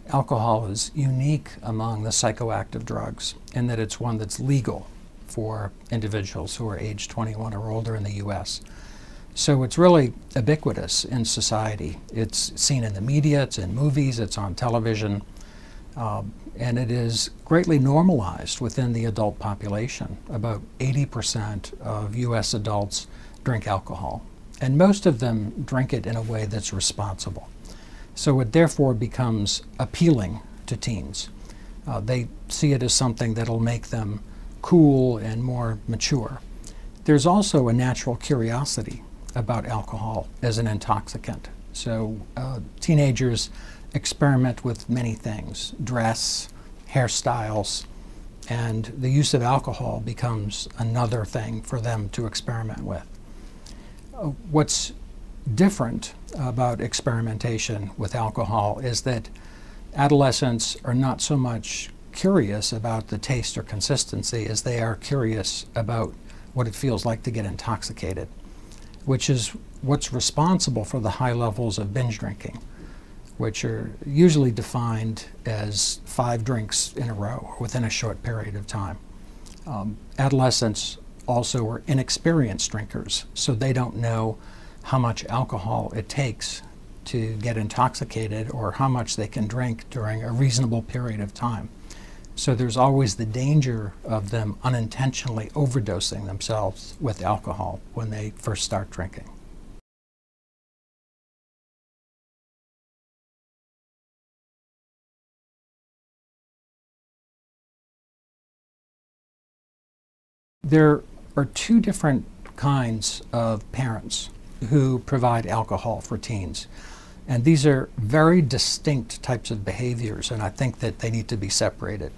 alcohol is unique among the psychoactive drugs in that it's one that's legal for individuals who are age 21 or older in the U.S. So it's really ubiquitous in society. It's seen in the media, it's in movies, it's on television, and it is greatly normalized within the adult population. About 80% of U.S. adults drink alcohol, and most of them drink it in a way that's responsible. So it therefore becomes appealing to teens. They see it as something that'll make them cool and more mature. There's also a natural curiosity about alcohol as an intoxicant. So teenagers experiment with many things: dress, hairstyles, and the use of alcohol becomes another thing for them to experiment with. What's different about experimentation with alcohol is that adolescents are not so much curious about the taste or consistency as they are curious about what it feels like to get intoxicated, which is what's responsible for the high levels of binge drinking, which are usually defined as 5 drinks in a row or within a short period of time. Adolescents also are inexperienced drinkers, so they don't know how much alcohol it takes to get intoxicated or how much they can drink during a reasonable period of time. So there's always the danger of them unintentionally overdosing themselves with alcohol when they first start drinking. There are 2 different kinds of parents who provide alcohol for teens. And these are very distinct types of behaviors, and I think that they need to be separated.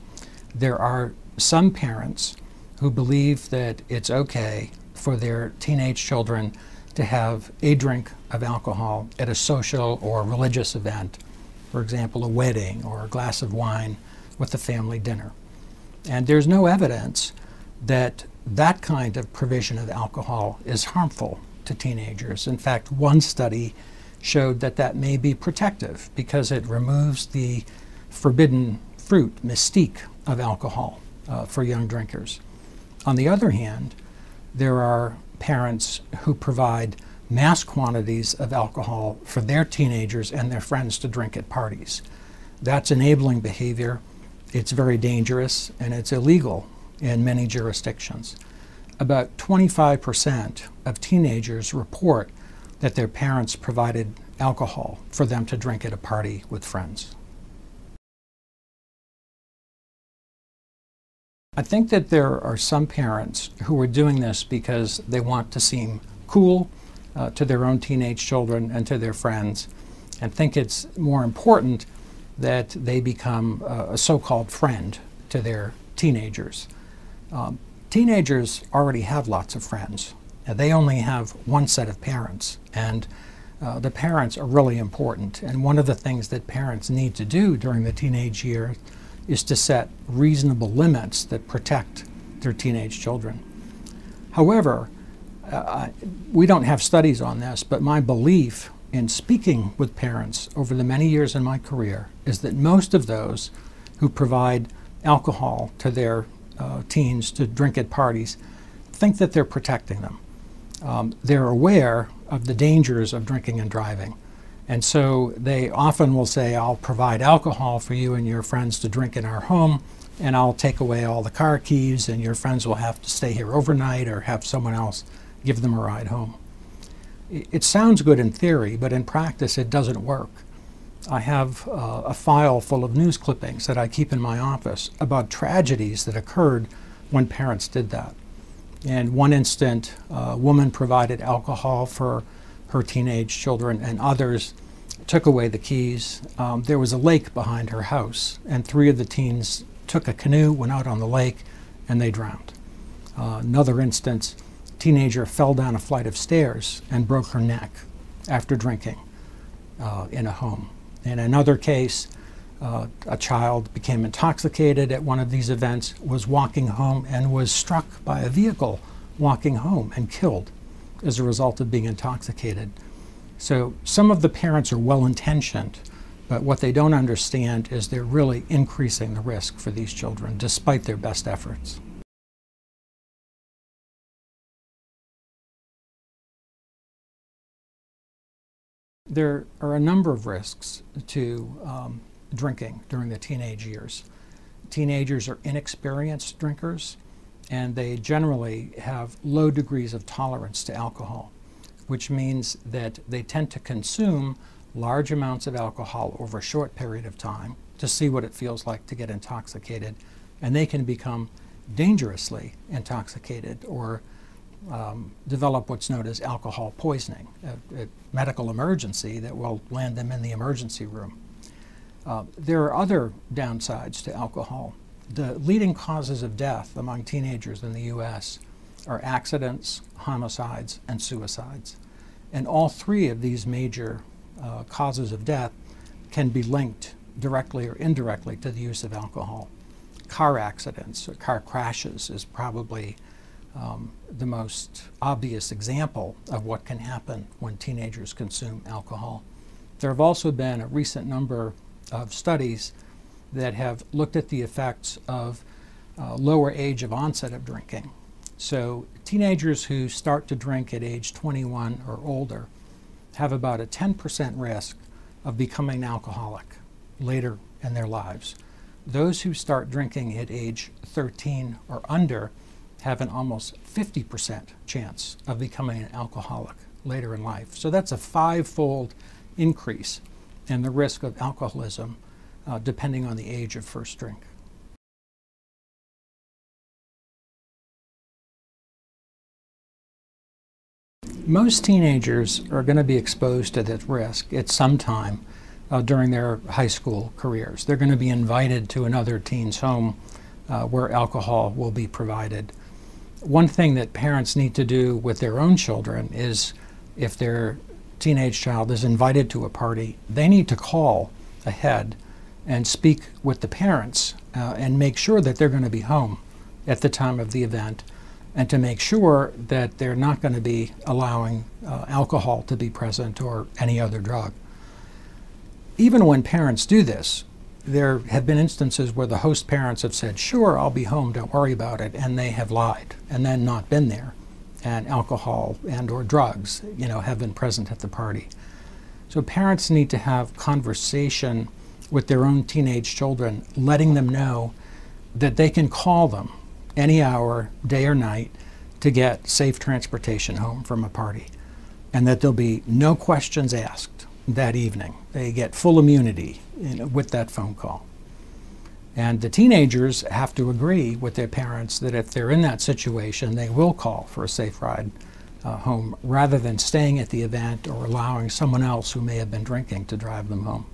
There are some parents who believe that it's okay for their teenage children to have a drink of alcohol at a social or religious event, for example, a wedding or a glass of wine with a family dinner. And there's no evidence that that kind of provision of alcohol is harmful to teenagers. In fact, one study showed that that may be protective because it removes the forbidden fruit mystique of alcohol for young drinkers. On the other hand, there are parents who provide mass quantities of alcohol for their teenagers and their friends to drink at parties. That's enabling behavior. It's very dangerous, and it's illegal in many jurisdictions. About 25% of teenagers report that their parents provided alcohol for them to drink at a party with friends. I think that there are some parents who are doing this because they want to seem cool to their own teenage children and to their friends, and think it's more important that they become a so-called friend to their teenagers. Teenagers already have lots of friends. They only have one set of parents, and the parents are really important. And one of the things that parents need to do during the teenage years is to set reasonable limits that protect their teenage children. However, we don't have studies on this, but my belief in speaking with parents over the many years in my career is that most of those who provide alcohol to their teens to drink at parties think that they're protecting them. They're aware of the dangers of drinking and driving. And so they often will say, I'll provide alcohol for you and your friends to drink in our home, and I'll take away all the car keys, and your friends will have to stay here overnight or have someone else give them a ride home. It sounds good in theory, but in practice it doesn't work. I have a file full of news clippings that I keep in my office about tragedies that occurred when parents did that. In one instant, a woman provided alcohol for her teenage children, and others took away the keys. There was a lake behind her house, and 3 of the teens took a canoe, went out on the lake, and they drowned. Another instance, a teenager fell down a flight of stairs and broke her neck after drinking in a home. In another case, a child became intoxicated at one of these events, was walking home, and was struck by a vehicle walking home and killed as a result of being intoxicated. So some of the parents are well-intentioned, But what they don't understand is they're really increasing the risk for these children despite their best efforts. There are a number of risks to drinking during the teenage years. Teenagers are inexperienced drinkers, and they generally have low degrees of tolerance to alcohol, which means that they tend to consume large amounts of alcohol over a short period of time to see what it feels like to get intoxicated, and they can become dangerously intoxicated or develop what's known as alcohol poisoning, a medical emergency that will land them in the emergency room. There are other downsides to alcohol. The leading causes of death among teenagers in the U.S. are accidents, homicides, and suicides. And all three of these major causes of death can be linked directly or indirectly to the use of alcohol. Car accidents or car crashes is probably the most obvious example of what can happen when teenagers consume alcohol. There have also been a recent number of studies that have looked at the effects of lower age of onset of drinking. So teenagers who start to drink at age 21 or older have about a 10% risk of becoming an alcoholic later in their lives. Those who start drinking at age 13 or under have an almost 50% chance of becoming an alcoholic later in life. So that's a 5-fold increase in the risk of alcoholism depending on the age of first drink. Most teenagers are going to be exposed to this risk at some time during their high school careers. They're going to be invited to another teen's home where alcohol will be provided. One thing that parents need to do with their own children is, if their teenage child is invited to a party, they need to call ahead and speak with the parents and make sure that they're going to be home at the time of the event, and to make sure that they're not going to be allowing alcohol to be present or any other drug. Even when parents do this, there have been instances where the host parents have said, "Sure, I'll be home, don't worry about it," and they have lied and then not been there, and alcohol and or drugs, have been present at the party. So parents need to have conversation with their own teenage children, letting them know that they can call them any hour, day or night, to get safe transportation home from a party, and that there'll be no questions asked that evening. They get full immunity with that phone call. And the teenagers have to agree with their parents that if they're in that situation, they will call for a safe ride home rather than staying at the event or allowing someone else who may have been drinking to drive them home.